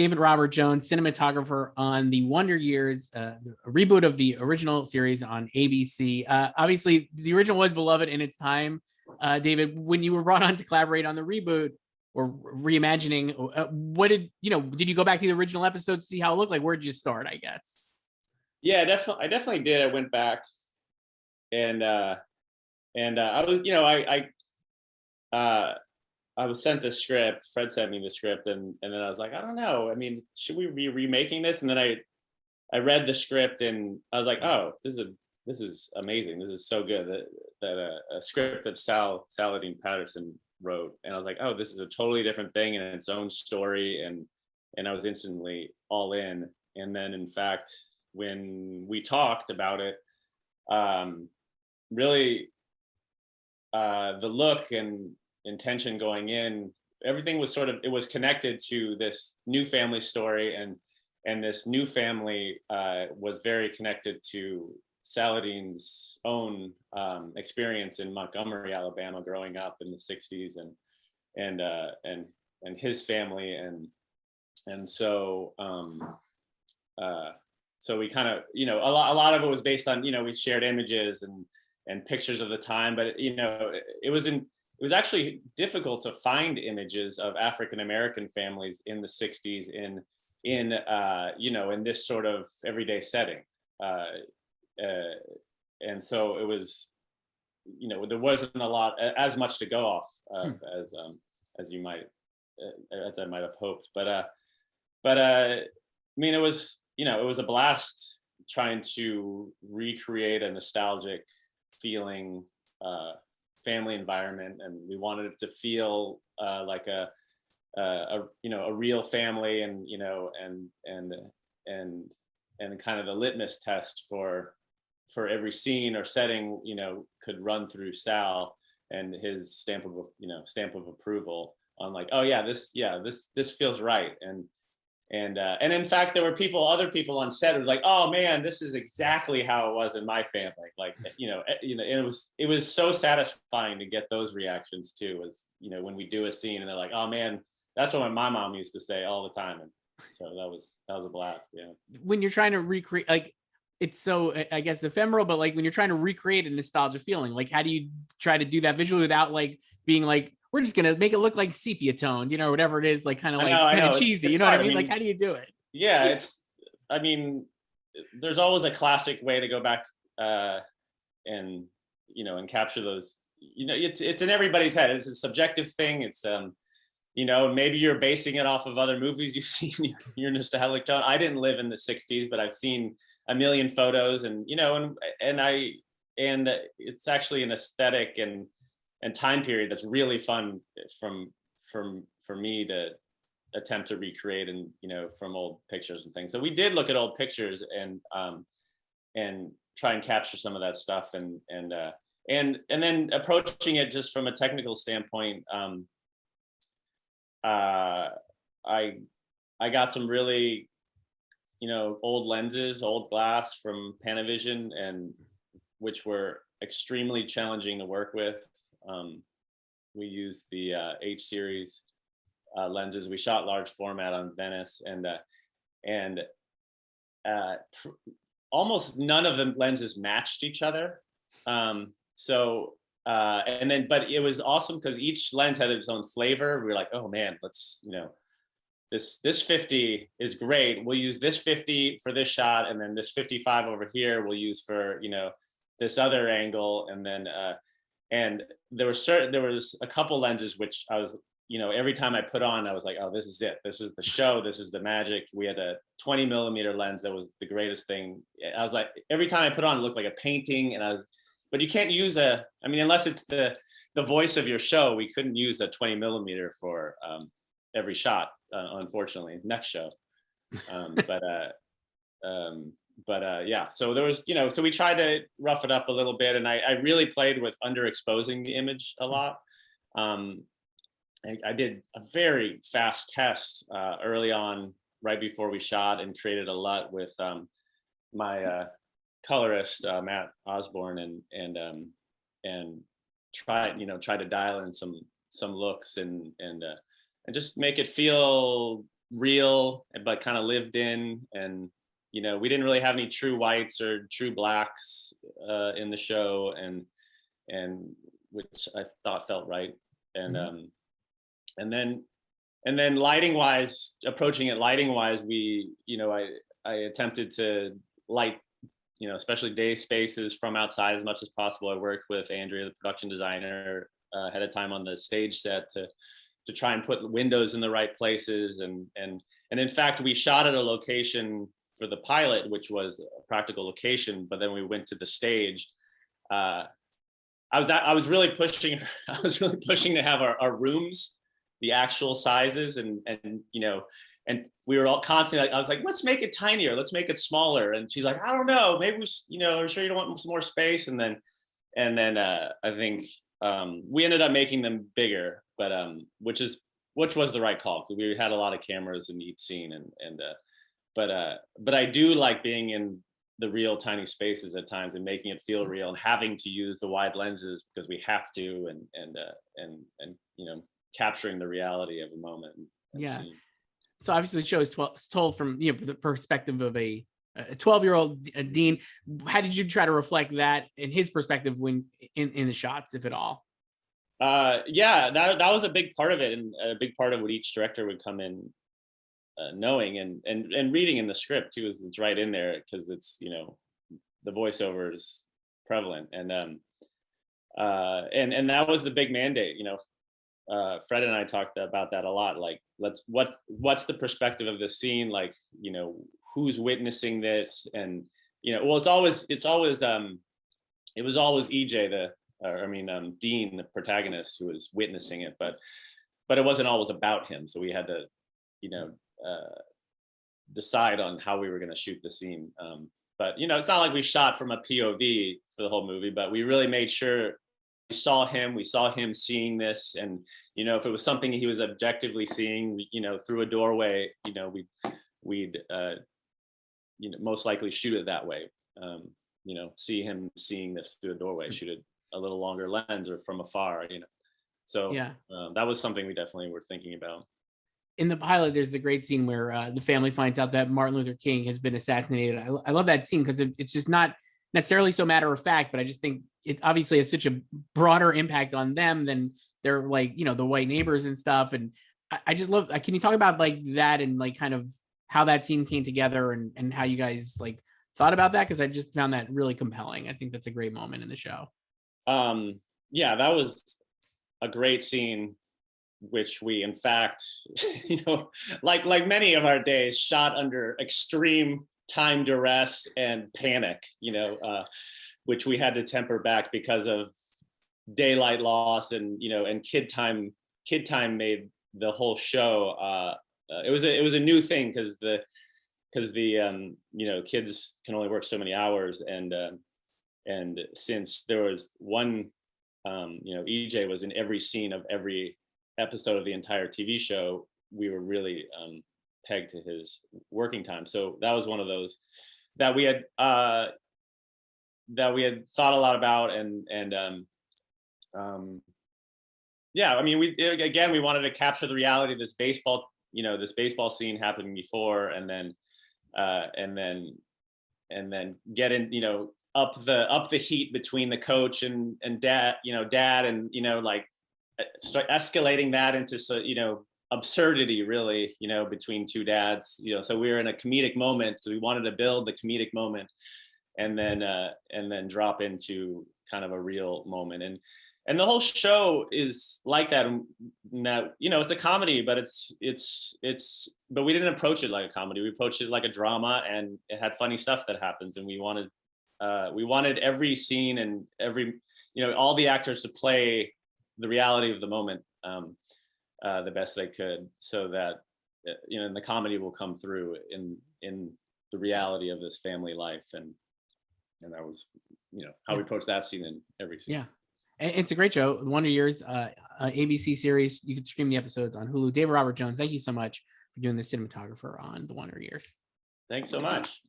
David Robert Jones, cinematographer on the Wonder Years, a reboot of the original series on ABC. Obviously, the original was beloved in its time. David, when you were brought on to collaborate on the reboot or reimagining, what did you go back to the original episodes to see how it looked like? Where'd you start, I guess? Yeah, definitely. I definitely did. I went back and I was, I was sent the script. Fred sent me the script, and then I was like, I don't know. I mean, should we be remaking this? And then I read the script, and I was like, oh, this is amazing. This is so good that a script that Saladin Patterson wrote, and I was like, oh, this is a totally different thing and its own story, and I was instantly all in. And then, in fact, when we talked about it, really, the look and intention going in, everything was it was connected to this new family story, and this new family was very connected to Saladin's own experience in Montgomery, Alabama, growing up in the '60s, and his family, and so so we kind of, a lot of it was based on, we shared images and pictures of the time, but it was actually difficult to find images of African American families in the '60s in this sort of everyday setting, and so it was, there wasn't as much to go off of as you might as I might have hoped, but I mean, it was a blast trying to recreate a nostalgic feeling family environment, and we wanted it to feel like a real family, and kind of the litmus test for every scene or setting could run through Sal and his stamp of approval on, like, oh yeah, this feels right. And in fact, there were other people on set who was like, oh man, this is exactly how it was in my family. Like, and it was so satisfying to get those reactions too, as when we do a scene and they're like, oh man, that's what my mom used to say all the time. And so that was a blast. Yeah. When you're trying to recreate, like, it's so, I guess, ephemeral, but like when you're trying to recreate a nostalgia feeling, like how do you try to do that visually without like being like, we're just gonna make it look like sepia toned, whatever it is, like kind of cheesy, it's you know what I hard. mean? Like, how do you do it? Yeah, there's always a classic way to go back and capture those. It's in everybody's head. It's a subjective thing. It's maybe you're basing it off of other movies you've seen. Your nostalgic tone. I didn't live in the '60s, but I've seen a million photos, and and it's actually an aesthetic and time period that's really fun for me to attempt to recreate, and from old pictures and things. So we did look at old pictures and try and capture some of that stuff, and then approaching it just from a technical standpoint. I got some really old lenses, old glass from Panavision, and which were extremely challenging to work with. We used the H series lenses. We shot large format on Venice, and almost none of the lenses matched each other. But it was awesome because each lens had its own flavor. We were like, oh man, let's this 50 is great. We'll use this 50 for this shot, and then this 55 over here we'll use for this other angle, and then and there was a couple lenses which I was every time I put on, I was like, oh, this is it. This is the show. This is the magic. We had a 20 millimeter lens that was the greatest thing. I was like, every time I put on, it looked like a painting, but you can't use unless it's the voice of your show. We couldn't use a 20 millimeter for every shot, unfortunately. Next show, yeah. So there was, so we tried to rough it up a little bit, and I really played with underexposing the image a lot. I did a very fast test early on, right before we shot, and created a LUT with my colorist Matt Osborne, and try to dial in some looks and just make it feel real, but kind of lived in. And, you know, we didn't really have any true whites or true blacks in the show, and which I thought felt right. And and then lighting wise, approaching it lighting wise, we, you know, I attempted to light, you know, especially day spaces from outside as much as possible. I worked with Andrea, the production designer, ahead of time on the stage set to try and put windows in the right places. And in fact, we shot at a location for the pilot, which was a practical location, but then we went to the stage. I was really pushing to have our rooms the actual sizes, and you know, and we were all constantly like, I was like, let's make it tinier, let's make it smaller. And she's like, I don't know, maybe we, you know, I'm sure you don't want some more space. And then I think we ended up making them bigger, but which was the right call, because we had a lot of cameras in each scene. But I do like being in the real tiny spaces at times and making it feel real, and having to use the wide lenses because we have to, and you know, capturing the reality of a moment. Yeah. Scene. So obviously the show is told from, you know, the perspective of a 12-year-old Dean. How did you try to reflect that in his perspective when in the shots, if at all? Yeah, that was a big part of it, and a big part of what each director would come in knowing and reading in the script too. Is it's right in there, because it's, you know, the voiceover is prevalent, and that was the big mandate. You know, Fred and I talked about that a lot. Like, what's the perspective of the scene? Like, you know, who's witnessing this? And, you know, well, it was always EJ, Dean, the protagonist, who was witnessing it, but it wasn't always about him. So we had to, you know, decide on how we were going to shoot the scene. But, you know, it's not like we shot from a POV for the whole movie, but we really made sure we saw him seeing this. And, you know, if it was something he was objectively seeing, you know, through a doorway, you know, we'd you know, most likely shoot it that way. You know, see him seeing this through a doorway, shoot it a little longer lens or from afar, you know. So yeah, that was something we definitely were thinking about. In the pilot, there's the great scene where the family finds out that Martin Luther King has been assassinated. I love that scene because it's just not necessarily so matter of fact, but I just think it obviously has such a broader impact on them than their, like, you know, the white neighbors and stuff. And I just love, can you talk about like that and like kind of how that scene came together and how you guys like thought about that? Because I just found that really compelling. I think that's a great moment in the show. Yeah, that was a great scene, which we, in fact, you know, like many of our days, shot under extreme time duress and panic, you know, which we had to temper back because of daylight loss, and, you know, and kid time made the whole show. It was a new thing because the you know, kids can only work so many hours, and since there was one, you know, EJ was in every scene of every episode of the entire TV show, we were really pegged to his working time. So that was one of those that we had thought a lot about, and yeah, I mean, we wanted to capture the reality of this baseball, you know, this baseball scene happening before, and then get in, you know, up the heat between the coach and dad, and, you know, like start escalating that into, you know, absurdity, really, you know, between two dads, you know. So we were in a comedic moment, so we wanted to build the comedic moment, and then drop into kind of a real moment, and the whole show is like that. Now, you know, it's a comedy, but but we didn't approach it like a comedy. We approached it like a drama, and it had funny stuff that happens, and we wanted every scene and every, you know, all the actors to play the reality of the moment the best they could, so that, you know, and the comedy will come through in the reality of this family life, and that was, you know, how we approached that scene in every scene. Yeah, it's a great show, Wonder Years, ABC series. You can stream the episodes on Hulu. David Robert Jones, thank you so much for doing the cinematographer on the Wonder Years. Thanks so much.